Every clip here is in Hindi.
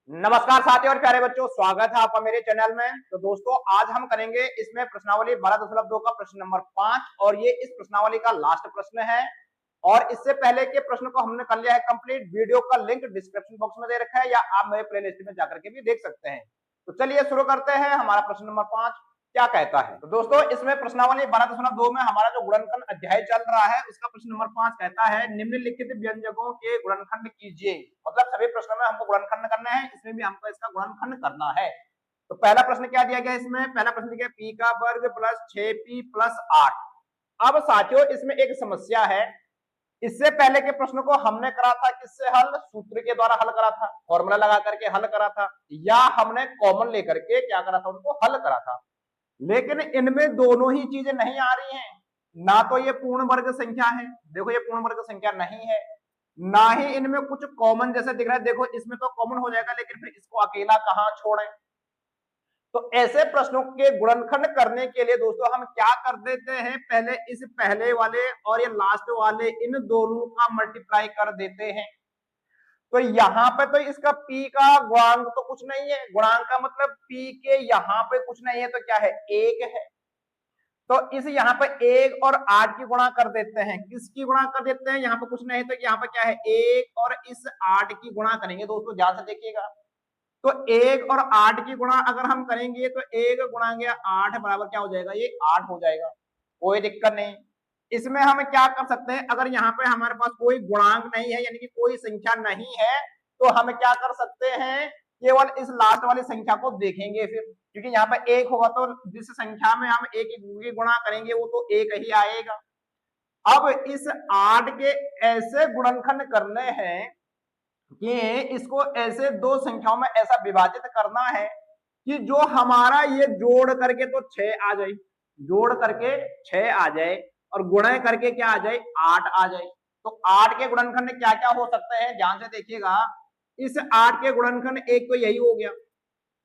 नमस्कार साथियों और प्यारे बच्चों, स्वागत है आपका मेरे चैनल में। तो दोस्तों आज हम करेंगे इसमें प्रश्नावली 12.2 का प्रश्न नंबर 5 और ये इस प्रश्नावली का लास्ट प्रश्न है। और इससे पहले के प्रश्न को हमने कर लिया है कंप्लीट। वीडियो का लिंक डिस्क्रिप्शन बॉक्स में दे रखा है या आप मेरे प्लेलिस्ट में जाकर के भी देख सकते हैं। तो चलिए शुरू करते हैं। हमारा प्रश्न नंबर 5 क्या कहता है। तो दोस्तों इसमें प्रश्नावली 12.2 में हमारा जो गुणनखंड अध्याय चल रहा है उसका प्रश्न नंबर 5 कहता है निम्नलिखित व्यंजकों के गुणनखंड कीजिए। मतलब सभी प्रश्नों में हमको गुणनखंड करना है, इसमें भी हमको इसका गुणनखंड करना है। तो पहला प्रश्न क्या दिया गया, इसमें पहला प्रश्न दिया पी का वर्ग प्लस 6p प्लस 8। अब साथियों इसमें एक समस्या है। इससे पहले के प्रश्न को हमने करा था किससे हल, सूत्र के द्वारा हल करा था, फॉर्मूला लगा करके हल करा था, या हमने कॉमन लेकर के क्या करा था, उनको हल करा था। लेकिन इनमें दोनों ही चीजें नहीं आ रही हैं। ना तो ये पूर्ण वर्ग संख्या है, देखो ये पूर्ण वर्ग संख्या नहीं है, ना ही इनमें कुछ कॉमन जैसे दिख रहा है। देखो इसमें तो कॉमन हो जाएगा, लेकिन फिर इसको अकेला कहां छोड़ें। तो ऐसे प्रश्नों के गुणनखंड करने के लिए दोस्तों हम क्या कर देते हैं, पहले इस पहले वाले और ये लास्ट वाले इन दोनों का मल्टीप्लाई कर देते हैं। तो यहाँ पे तो इसका p का गुणांक तो कुछ नहीं है, गुणांक का मतलब p के यहाँ पे कुछ नहीं है, तो क्या है, 1 है। तो इस यहाँ पे 1 और 8 की गुणा कर देते हैं। किसकी गुणा कर देते हैं, यहाँ पे कुछ नहीं, तो यहाँ पे क्या है 1 और इस 8 की गुणा करेंगे। दोस्तों ध्यान से देखिएगा, तो 1 और 8 की गुणा अगर हम करेंगे तो 1 गुणा गया 8 बराबर क्या हो जाएगा, ये 8 हो जाएगा, कोई दिक्कत नहीं। इसमें हम क्या कर सकते हैं, अगर यहाँ पे हमारे पास कोई गुणांक नहीं है यानी कि कोई संख्या नहीं है, तो हम क्या कर सकते हैं, केवल इस लास्ट वाली संख्या को देखेंगे फिर, क्योंकि यहाँ पे 1 होगा तो जिस संख्या में हम 1 की गुणा करेंगे वो तो 1 ही आएगा। अब इस 8 के ऐसे गुणनखंड करने हैं कि इसको ऐसे दो संख्याओं में ऐसा विभाजित करना है कि जो हमारा ये जोड़ करके तो 6 आ जाए, जोड़ करके 6 आ जाए और गुणा करके क्या आ जाए, 8 आ जाए। तो 8 के गुणनखंड क्या क्या हो सकते हैं, ध्यान से देखिएगा। इस 8 के गुणनखंड एक तो यही हो गया,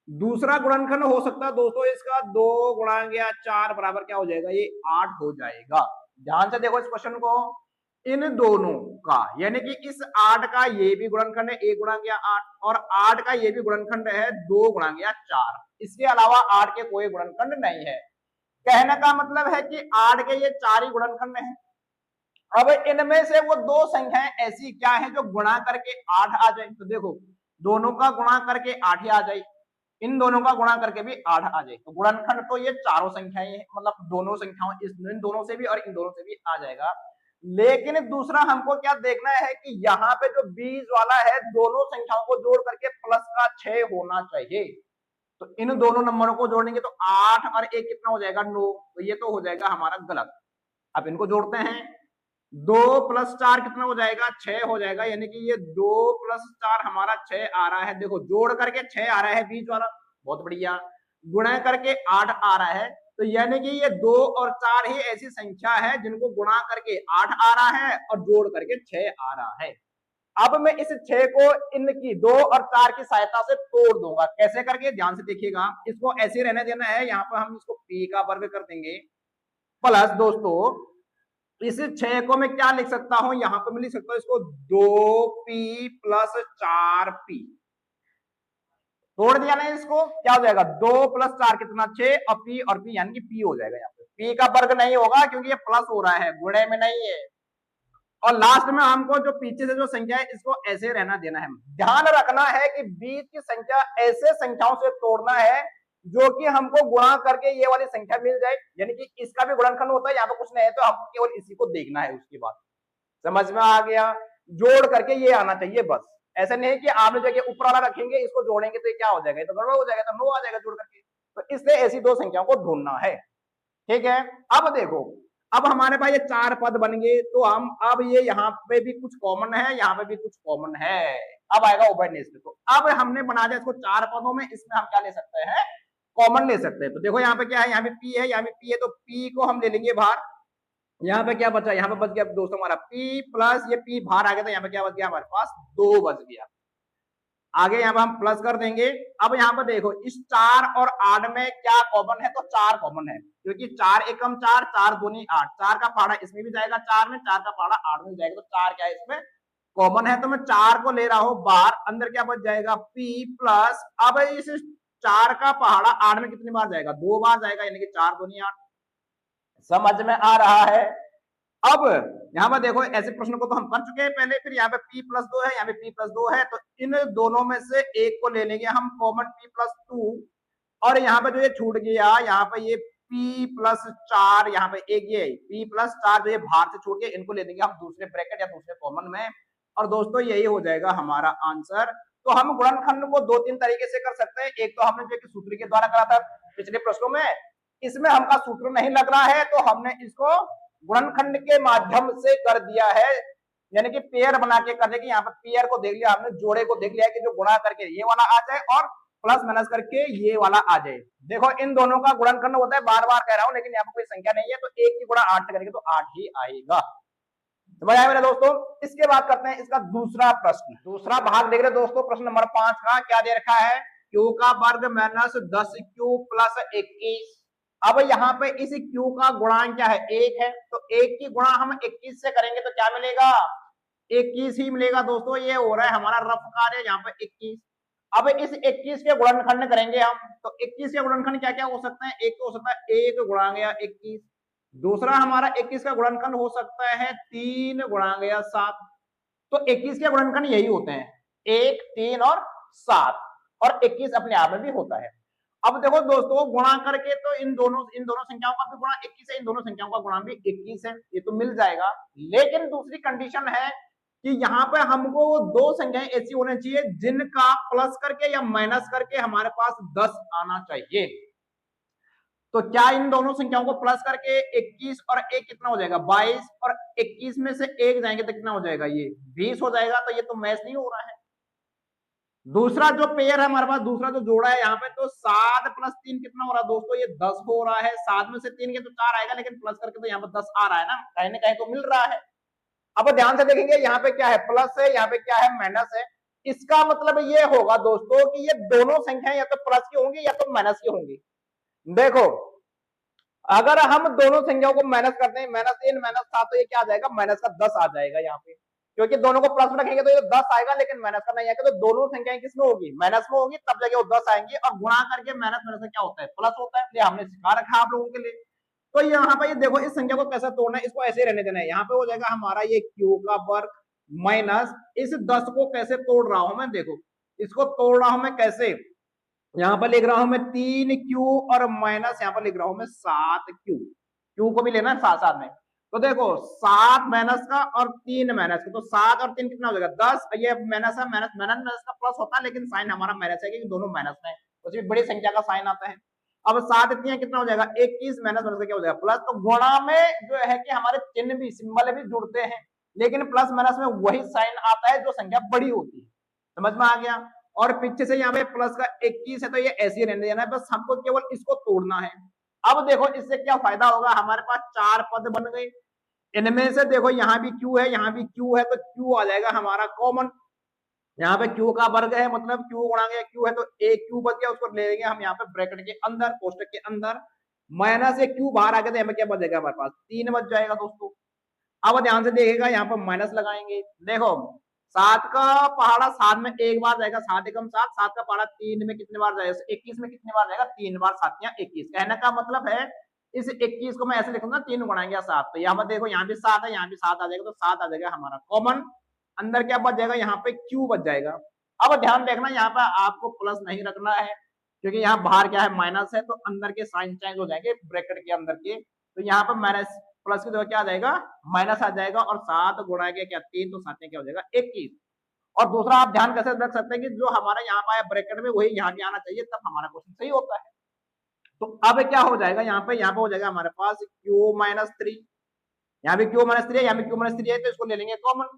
दूसरा गुणनखंड हो सकता है दोस्तों इसका 2 गुणा गया 4 बराबर क्या हो जाएगा, ये 8 हो जाएगा। ध्यान से देखो इस क्वेश्चन को, इन दोनों का यानी कि इस 8 का ये भी गुणनखंड है 1 गुणा गया 8, और 8 का ये भी गुणनखंड है 2 गुणा गया 4। इसके अलावा 8 के कोई गुणनखंड नहीं है। कहने का मतलब है कि 8 के ये 4 ही गुणनखंड है। अब इनमें से वो दो संख्याएं ऐसी क्या है जो गुणा करके 8 आ जाए, तो देखो दोनों का गुणा करके 8 ही आ जाए, इन दोनों का गुणा करके भी 8 आ जाए। तो गुणनखंड तो ये चारों संख्याएं हैं, मतलब दोनों संख्याओं इन दोनों से भी और इन दोनों से भी आ जाएगा। लेकिन दूसरा हमको क्या देखना है कि यहाँ पे जो बीच वाला है दोनों संख्याओं को जोड़ करके प्लस का 6 होना चाहिए। तो इन दोनों नंबरों को जोड़ेंगे तो 8 और 1 कितना हो जाएगा, 9। तो ये तो हो जाएगा हमारा गलत। अब इनको जोड़ते हैं, 2 प्लस 4 कितना हो जाएगा, 6 हो जाएगा, यानी कि ये 2 प्लस 4 हमारा 6 आ रहा है। देखो जोड़ करके 6 आ रहा है बीच वाला, बहुत बढ़िया। गुणा करके 8 आ रहा है, तो यानी कि ये 2 और 4 ही ऐसी संख्या है जिनको गुणा करके 8 आ रहा है और जोड़ करके 6 आ रहा है। अब मैं इस 6 को इनकी 2 और 4 की सहायता से तोड़ दूंगा। कैसे करके, ध्यान से देखिएगा। इसको ऐसे रहने देना है, यहाँ पर हम इसको p का वर्ग कर देंगे प्लस दोस्तों इस 6 को मैं क्या लिख सकता हूं, यहां पर मैं लिख सकता हूं इसको 2p प्लस 4p। तोड़ दिया ना, इसको क्या हो जाएगा, 2 प्लस 4 कितना 6 और p यानी कि p हो जाएगा। यहाँ पे p का वर्ग नहीं होगा क्योंकि ये प्लस हो रहा है, गुणे में नहीं है। और लास्ट में हमको जो पीछे से जो संख्या है इसको ऐसे रहना देना है। ध्यान रखना है कि बीच की संख्या ऐसे संख्याओं से तोड़ना है जो कि हमको गुणा करके ये वाली संख्या मिल जाए, यानी कि इसका भी गुणनखंड होता है, यहाँ पे कुछ नहीं है तो हमको केवल इसी को देखना है। उसके बाद समझ में आ गया, जोड़ करके ये आना चाहिए बस। ऐसा नहीं कि आप लोग जगह ऊपर वाला रखेंगे इसको जोड़ेंगे तो ये क्या हो जाएगा, तो गड़बड़ हो जाएगा, तो 9 आ जाएगा जोड़ करके। तो इसलिए ऐसी दो संख्याओं को ढूंढना है, ठीक है। अब देखो, अब हमारे पास ये 4 पद बन गए, तो हम अब ये यहाँ पे भी कुछ कॉमन है, यहाँ पे भी कुछ कॉमन है। अब आएगा उभयनिष्ठ। तो अब हमने बना दिया इसको 4 पदों में, इसमें हम क्या ले सकते हैं, कॉमन ले सकते हैं। तो देखो यहाँ पे क्या है, यहाँ पे p है, यहाँ पे p है, तो p को हम ले लेंगे बाहर। यहाँ पे क्या बचा, यहाँ पे बच गया दोस्तों हमारा p प्लस ये p बाहर आ गया, तो यहाँ पे क्या बच गया हमारे पास 2 बच गया। आगे यहाँ पे हम प्लस कर देंगे। अब यहाँ पर देखो इस 4 और 8 में क्या कॉमन है, तो 4 कॉमन है, क्योंकि 4 एकम 4, 4 दूनी 8, 4 का पहाड़ा इसमें भी जाएगा 4 में, 4 का पहाड़ा 8 में जाएगा, तो 4 क्या है इसमें कॉमन है तो मैं 4 को ले रहा हूं बाहर, अंदर क्या बच जाएगा p प्लस, अब इस 4 का पहाड़ा 8 में कितनी बार जाएगा, 2 बार जाएगा, यानी कि 4 दूनी 8। समझ में आ रहा है। अब यहाँ पर देखो ऐसे प्रश्न को तो हम कर चुके हैं पहले, फिर यहाँ पे p प्लस 2 है, यहाँ पे p प्लस 2 है, तो इन दोनों में से एक को ले लेंगे हम कॉमन p प्लस 2, और यहाँ पे जो ये छूट गया, यहाँ पे ये p प्लस 4, यहाँ पे एक ये p प्लस 4 जो ये बाहर से छूट गए, इनको ले लेंगे हम दूसरे ब्रैकेट या दूसरे कॉमन में, और दोस्तों यही हो जाएगा हमारा आंसर। तो हम गुणनखंड को 2-3 तरीके से कर सकते हैं। एक तो हमने जो कि सूत्र के द्वारा करा था पिछले प्रश्नों में, इसमें हमका सूत्र नहीं लग रहा है तो हमने इसको गुणनखंड के माध्यम से कर दिया है, यानी कि पेयर बना के कर दे। यहाँ पर पेयर को देख लिया हमने, जोड़े को देख लिया है कि जो गुणा करके ये वाला आ जाए और प्लस माइनस करके ये वाला आ जाए। देखो इन दोनों का गुणनखंड होता है, बार बार कह रहा हूं, लेकिन यहाँ पर कोई संख्या नहीं है, तो 1 की गुणा 8 से करेंगे तो 8 ही आएगा। समझ आया मेरे दोस्तों। इसके बाद करते हैं इसका दूसरा प्रश्न, दूसरा भाग देख रहे दोस्तों प्रश्न नंबर 5 का। क्या दे रखा है, q का वर्ग माइनस 10q प्लस 21। अब यहाँ पे इस q का गुणांक क्या है, 1 है, तो 1 की गुणा हम 21 से करेंगे तो क्या मिलेगा, 21 ही मिलेगा दोस्तों। ये हो रहा है हमारा रफ कार्य, यहाँ पे 21। अब इस 21 के गुणनखंड करेंगे हम, तो 21 के गुणनखंड क्या क्या हो सकते हैं, एक तो हो सकता है 1 गुणा गया 21, दूसरा हमारा 21 का गुणनखंड हो सकता है 3 गुणा गया 7। तो 21 के गुणनखंड यही होते हैं 1, 3 और 7, और 21 अपने आप में भी होता है। अब देखो दोस्तों गुणा करके तो इन दोनों संख्याओं का भी गुणा 21 है, इन दोनों संख्याओं का गुणा भी 21 है, ये तो मिल जाएगा। लेकिन दूसरी कंडीशन है कि यहाँ पे हमको वो दो संख्याएं ऐसी होनी चाहिए जिनका प्लस करके या माइनस करके हमारे पास 10 आना चाहिए। तो क्या इन दोनों संख्याओं को प्लस करके 21 और 1 कितना हो जाएगा, 22, और 21 में से 1 जाएंगे तो कितना हो जाएगा, ये 20 हो जाएगा। तो ये तो मैच नहीं हो रहा है। दूसरा जो पेयर है हमारे पास, दूसरा जो जोड़ा है यहाँ पे, तो 7 प्लस 3 कितना हो रहा है दोस्तों, ये 10 हो रहा है। 7 में से 3 के तो 4 आएगा, लेकिन प्लस करके तो यहाँ पे 10 आ रहा है ना, कहीं ना कहीं तो मिल रहा है। अब ध्यान से देखेंगे यहाँ पे क्या है, प्लस है, यहाँ पे क्या है, माइनस है। इसका मतलब ये होगा दोस्तों कि ये दोनों संख्याएं या तो प्लस की होंगी या तो माइनस की होंगी। देखो अगर हम दोनों संख्याओं को माइनस करते हैं, -3 -7, तो ये क्या आ जाएगा, माइनस का 10 आ जाएगा यहाँ पे, क्योंकि दोनों को प्लस में रखेंगे तो ये 10 आएगा, लेकिन माइनस का नहीं आएगा। तो दोनों संख्याएं किसमें होगी, माइनस में होगी, तब जाके वो 10 आएंगे। और गुणा करके माइनस माइनस में क्या होता है, प्लस होता है। ये हमने सिखा रखा है आप लोगों के लिए। तो यहाँ पे ये देखो इस संख्या को कैसे तोड़ना है, इसको ऐसे रहने देना है। यहाँ पे हो जाएगा हमारा ये q का वर्ग माइनस इस 10 को कैसे तोड़ रहा हूं मैं, देखो इसको तोड़ रहा हूं मैं कैसे, यहाँ पर लिख रहा हूं मैं 3q और माइनस यहाँ पर लिख रहा हूं मैं 7q, q को भी लेना है साथ साथ में। तो देखो 7 माइनस का और 3 माइनस का, तो 7 और 3 कितना हो जाएगा, 10। ये माइनस है, माइनस माइनस का प्लस होता है, लेकिन साइन हमारा माइनस है क्योंकि दोनों माइनस में, उसमें बड़ी संख्या का साइन आता है। अब 7 इतनी कितना हो जाएगा, 21 माइनस माइनस क्या हो जाएगा, प्लस। तो गुणा में जो है कि हमारे चिन्ह भी, सिंबल भी जुड़ते हैं, लेकिन प्लस माइनस में वही साइन आता है जो संख्या बड़ी होती है। समझ में आ गया। और पीछे से यहाँ पे प्लस का 21 है, तो ये ऐसे ही रहने देना है, बस हमको केवल इसको तोड़ना है। अब देखो इससे क्या फायदा होगा, हमारे पास 4 पद बन गए। इनमें से देखो यहाँ भी q है, यहाँ भी q है, तो q आ जाएगा हमारा कॉमन। यहाँ पे q का वर्ग है, मतलब q गुणा गया q है, तो एक q बच गया, उसको ले लेंगे हम यहाँ पे ब्रैकेट के अंदर, कोष्टक के अंदर। माइनस एक q बाहर आ गया तो यहाँ पे क्या बच जाएगा, हमारे पास 3 बच जाएगा दोस्तों। अब ध्यान से देखिएगा, यहाँ पर माइनस लगाएंगे। देखो 7 का पहाड़ा 7 में एक बार जाएगा, 7 एकम 7, 7 का पहाड़ा 3 में कितने बार जाएगा, 21 में कितने बार जाएगा, 3 बार। 7 या 21, कहने का मतलब है इस 21 को मैं ऐसे लिखूंगा 3 गुणा 7। तो यहाँ पर देखो यहाँ भी 7 है, यहाँ भी 7 आ जाएगा, तो 7 आ जाएगा हमारा कॉमन। अंदर क्या बच जाएगा, यहाँ पे q बच जाएगा। अब ध्यान देखना, यहाँ पे आपको प्लस नहीं रखना है, क्योंकि यहाँ बाहर क्या है, माइनस है, तो अंदर के साइन चेंज हो जाएंगे ब्रैकेट के अंदर के। तो यहाँ पर माइनस प्लस की जगह क्या आ जाएगा, माइनस आ जाएगा, और 7 गुणा के क्या 3, तो 7 में क्या हो जाएगा 21। और दूसरा आप ध्यान कैसे रख सकते हैं कि जो हमारा यहाँ पे आया ब्रैकेट में, वही यहाँ भी आना चाहिए, तब हमारा क्वेश्चन सही होता है। तो अब क्या हो जाएगा, यहाँ पे हो जाएगा हमारे पास q-3, यहाँ भी q-3 है, यहाँ भी q-3 है, तो इसको ले लेंगे कॉमन।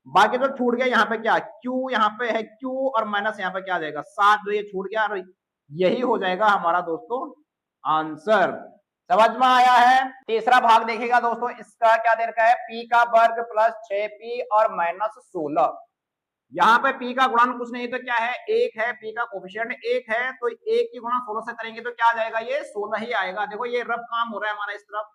बाकी तो छूट गया यहाँ पे क्या, q यहाँ पे है q, और माइनस यहाँ पे क्या आ जाएगा 7, जो ये छूट गया, और यही हो जाएगा हमारा दोस्तों आंसर। समझ में आया है। तीसरा भाग देखिएगा दोस्तों, इसका क्या दे रखा है, p का वर्ग प्लस 6p और माइनस 16। यहाँ पे p का गुणन कुछ नहीं तो क्या है, 1 है, p का कोफिशिएंट 1 है, तो 1 की गुणा 16 से करेंगे तो क्या आ जाएगा, ये 16 ही आएगा। देखो ये रफ काम हो रहा है हमारा इस तरफ।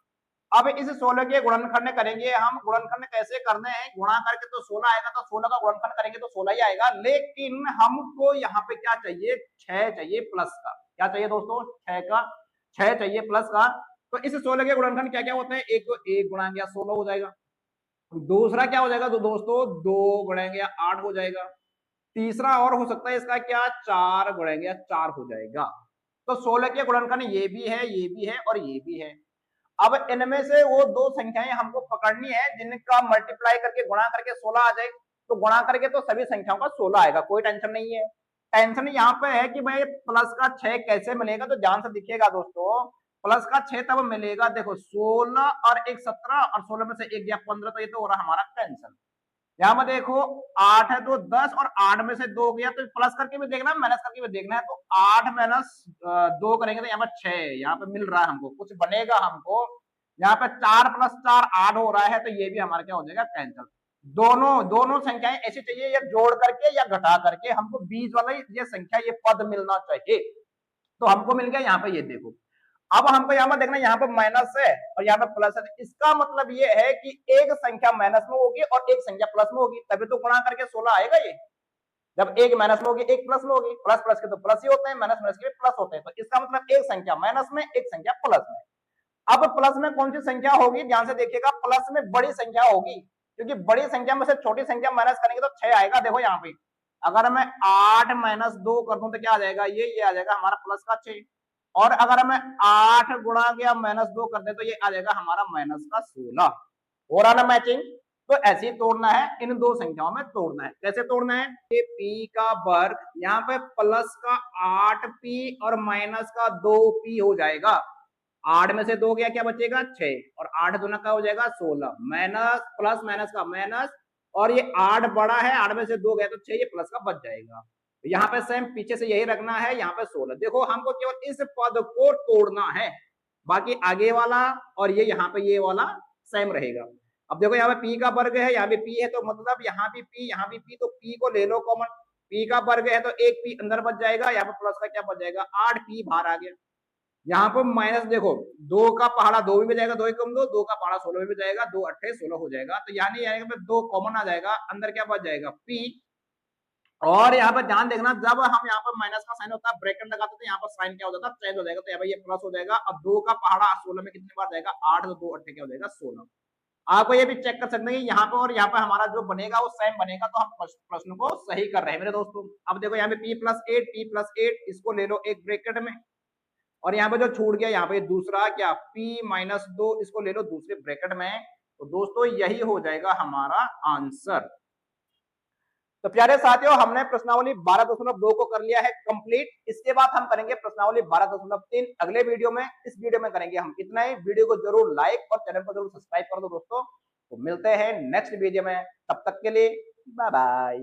अब इस 16 के गुणनखंड करेंगे हम। गुणनखंड कैसे करने हैं, गुणा करके तो 16 आएगा, तो 16 का गुणनखंड करेंगे तो 16 ही आएगा। लेकिन हमको यहाँ पे क्या चाहिए, 6 चाहिए प्लस का। क्या चाहिए दोस्तों, 6 चाहिए प्लस का। तो इस 16 के गुणनखंड क्या क्या होते हैं, एक तो 1 गुणा गया 16 हो जाएगा। दूसरा क्या हो जाएगा तो दोस्तों 2 गुणा गया 8 हो जाएगा। तीसरा और हो सकता है इसका क्या, 4 गुणा गया 4 हो जाएगा। तो 16 के गुणनखंड ये भी है, ये भी है और ये भी है। अब इनमें से वो दो संख्याएं हमको पकड़नी है जिनका मल्टीप्लाई करके गुणा करके 16 आ जाए। तो गुणा करके तो सभी संख्याओं का 16 आएगा, कोई टेंशन नहीं है। टेंशन यहाँ पे है कि भाई प्लस का 6 कैसे मिलेगा, तो ध्यान से दिखिएगा दोस्तों। प्लस का 6 तब मिलेगा, देखो 16 और 1 17 और 16 में से 1 गया 15, तो ये तो हो रहा हमारा कैंसिल। यहाँ पर देखो 8 है तो 10 और 8 में से 2 गया, तो प्लस करके भी देखना है माइनस करके भी देखना है। तो 8 माइनस 2 करेंगे तो यहाँ पर 6 यहाँ पे मिल रहा है हमको, कुछ बनेगा हमको। यहाँ पे 4 प्लस 4 8 हो रहा है, तो ये भी हमारा क्या हो जाएगा, कैंसिल। दोनों संख्याएं ऐसी चाहिए, या जोड़ करके या घटा करके, हमको बीच वाला ये संख्या ये पद मिलना चाहिए। तो हमको मिल गया यहाँ पे, ये देखो। अब हमको यहाँ पर देखना, यहाँ पर माइनस है और यहाँ पर प्लस है। इसका मतलब ये है कि एक संख्या माइनस में होगी और एक संख्या प्लस में होगी, तभी तो गुणा करके 16 आएगा ये। जब एक माइनस में होगी एक प्लस में होगी, प्लस प्लस के तो प्लस ही होते हैं, माइनस माइनस के प्लस होते हैं। तो इसका मतलब एक संख्या माइनस में, एक संख्या प्लस में। अब प्लस में कौन सी संख्या होगी, ध्यान से देखिएगा। प्लस में बड़ी संख्या होगी, क्योंकि बड़ी संख्या में से छोटी संख्या माइनस करेंगे तो 6 आएगा। देखो यहाँ पे अगर मैं 8 माइनस 2 कर दूं तो क्या आ जाएगा, ये आ जाएगा हमारा प्लस का 6। और अगर मैं 8 गुणा गया माइनस 2 कर दे तो ये आ जाएगा हमारा माइनस का 16। हो रहा ना मैचिंग। तो ऐसे ही तोड़ना है, इन दो संख्याओं में तोड़ना है। कैसे तोड़ना है, ये p का वर्ग, यहाँ पे प्लस का 8p और माइनस का 2p हो जाएगा। 8 में से 2 गया, क्या बचेगा 6, और 8 दूना का हो जाएगा 16, माइनस प्लस माइनस का माइनस, और ये 8 बड़ा है, 8 में से 2 गया तो 6, ये प्लस का बच जाएगा। यहाँ पे सेम पीछे से यही रखना है, यहाँ पे 16। देखो हमको केवल इस पद को तोड़ना है, बाकी आगे वाला और ये यहाँ पे ये वाला सेम रहेगा। अब देखो यहाँ पे p का वर्ग है, यहाँ पे p है, तो मतलब यहाँ भी p यहाँ भी p, तो p को ले लो कॉमन। p का वर्ग है तो एक p अंदर बच जाएगा, यहाँ पे प्लस का क्या बच जाएगा 8p बाहर आ गया। यहाँ पर माइनस देखो 2 का पहाड़ा 2 भी जाएगा, 2 कम 2, 2 का पहाड़ा 16 भी जाएगा, 2 8 16 हो जाएगा। तो यानी यहाँ पे 2 कॉमन आ जाएगा, अंदर क्या बच जाएगा p। और यहाँ पर ध्यान देखना, जब हम यहाँ पर माइनस का साइन होता है ब्रैकेट लगाते तो यहाँ पर साइन क्या हो जाता है, चेंज हो जाएगा। तो यहाँ पर ये प्लस हो जाएगा। अब 2 का पहाड़ा 16 में कितनी बार जाएगा 8, तो 2 8 क्या हो जाएगा 16। आपको ये भी चेक कर सकते हैं कि यहाँ पे और यहाँ पे हमारा जो बनेगा वो सेम बनेगा, तो हम प्रश्न को सही कर रहे हैं मेरे दोस्तों। अब देखो यहाँ पे p+8 इसको ले लो एक ब्रैकेट में, और यहाँ पे जो छूट गया यहाँ पे दूसरा क्या p-2 इसको ले लो दूसरे ब्रैकेट में। तो दोस्तों यही हो जाएगा हमारा आंसर। तो प्यारे साथियों, हमने प्रश्नावली 12.2 को कर लिया है कंप्लीट। इसके बाद हम करेंगे प्रश्नावली 12.3 अगले वीडियो में। इस वीडियो में करेंगे हम इतना ही। वीडियो को जरूर लाइक और चैनल को जरूर सब्सक्राइब कर दो दोस्तों। तो मिलते हैं नेक्स्ट वीडियो में, तब तक के लिए बाय बाय।